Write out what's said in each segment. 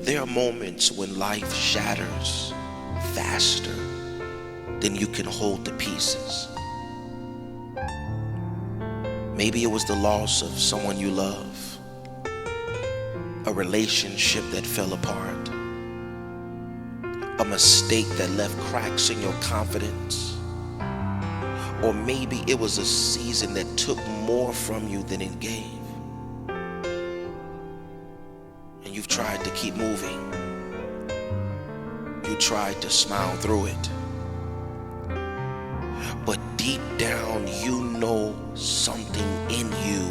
There are moments when life shatters faster than you can hold the pieces. Maybe it was the loss of someone you love, a relationship that fell apart, a mistake that left cracks in your confidence, or maybe it was a season that took more from you than it gave. And you've tried to keep moving. You tried to smile through it. But deep down, you know something in you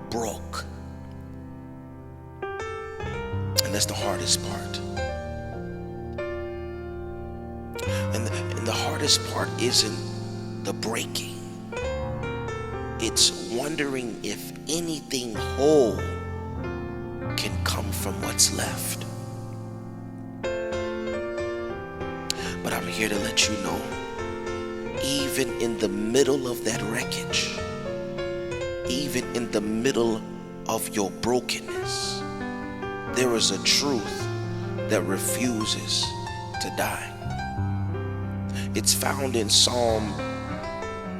broke. And that's the hardest part. And the hardest part isn't the breaking. It's wondering if anything whole can come from what's left. But I'm here to let you know, even in the middle of that wreckage, even in the middle of your brokenness, there is a truth that refuses to die. It's found in Psalm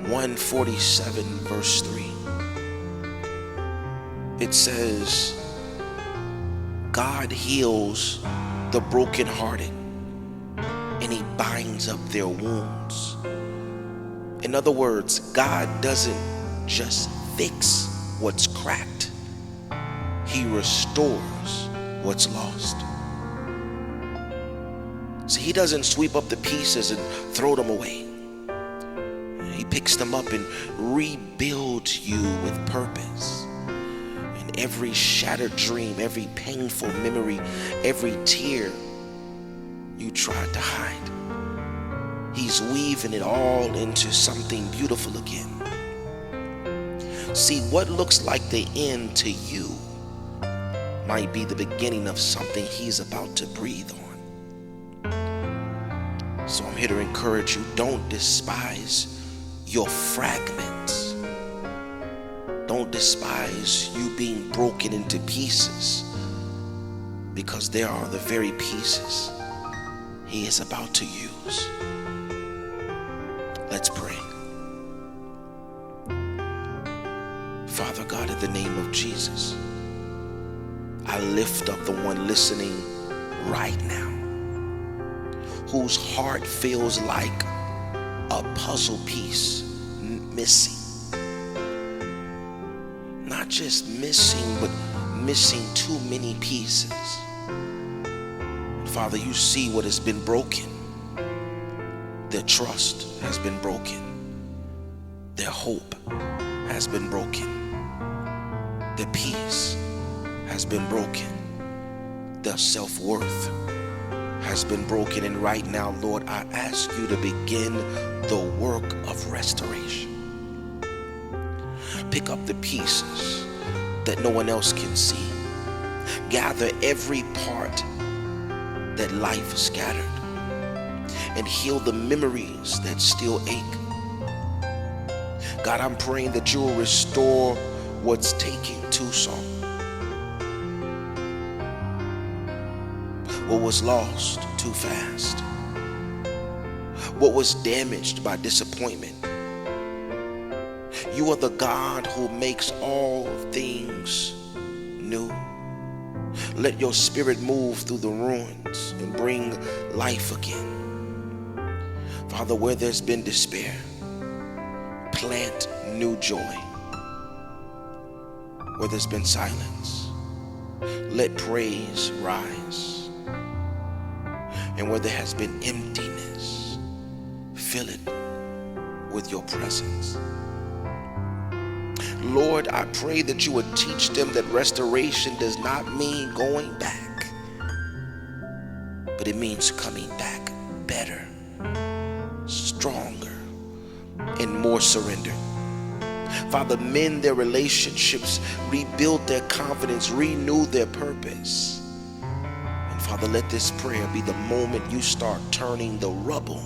147 verse 3. It says, God heals the brokenhearted and he binds up their wounds. In other words, God doesn't just fix what's cracked, he restores what's lost. See, he doesn't sweep up the pieces and throw them away. He picks them up and rebuilds you with purpose. And every shattered dream, every painful memory, every tear you tried to hide, he's weaving it all into something beautiful again. See, what looks like the end to you might be the beginning of something he's about to breathe on. So I'm here to encourage you, don't despise your fragments. Don't despise you being broken into pieces, because there are the very pieces he is about to use. Let's pray. Father God, in the name of Jesus, I lift up the one listening right now, whose heart feels like a puzzle piece missing. Not just missing, but missing too many pieces. Father, you see what has been broken. Their trust has been broken. Their hope has been broken. Their peace has been broken. Their self-worth has been broken. And right now, Lord, I ask you to begin the work of restoration. Pick up the pieces that no one else can see. Gather every part that life has scattered and heal the memories that still ache. God, I'm praying that you will restore what's taking too long. What was lost too fast. What was damaged by disappointment. You are the God who makes all things new. Let your spirit move through the ruins and bring life again. Father, where there's been despair, plant new joy. Where there's been silence, let praise rise. And where there has been emptiness, fill it with your presence. Lord, I pray that you would teach them that restoration does not mean going back, but it means coming back better, stronger, and more surrendered. Father, mend their relationships, rebuild their confidence, renew their purpose. And Father, let this prayer be the moment you start turning the rubble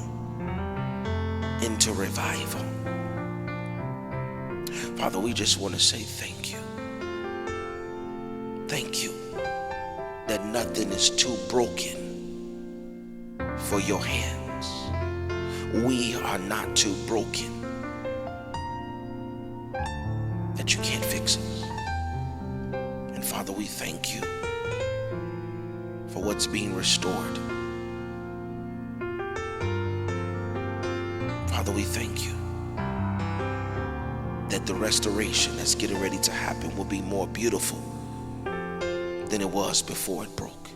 into revival. Father, we just want to say thank you. Thank you. that nothing is too broken for your hands. We are not too broken that you can't fix us. And Father, we thank you for what's being restored. Father, we thank you that the restoration that's getting ready to happen will be more beautiful than it was before it broke.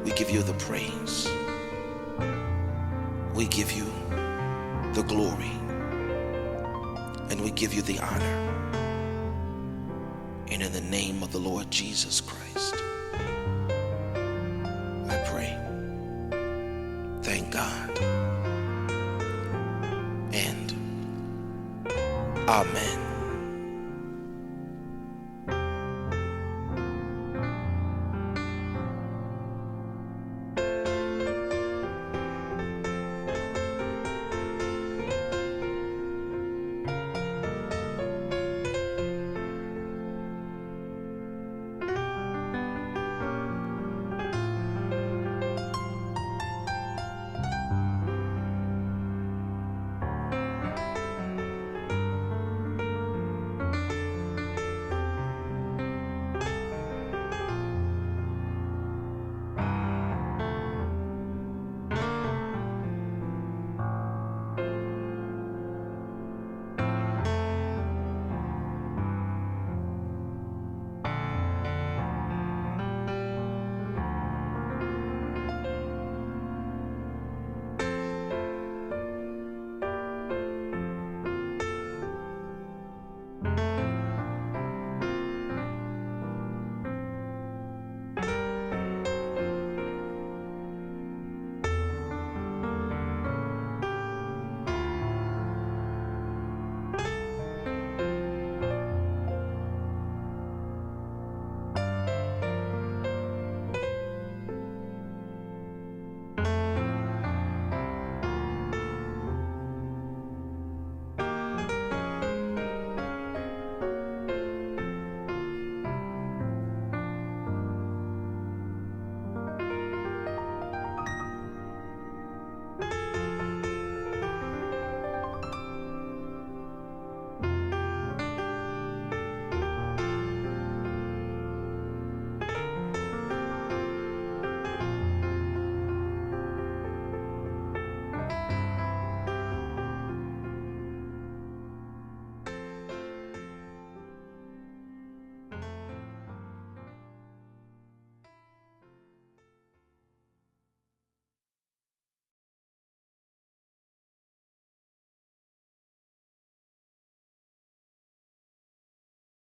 We give you the praise. We give you the glory. And we give you the honor. And in the name of the Lord Jesus Christ, I pray. Thank God. And amen.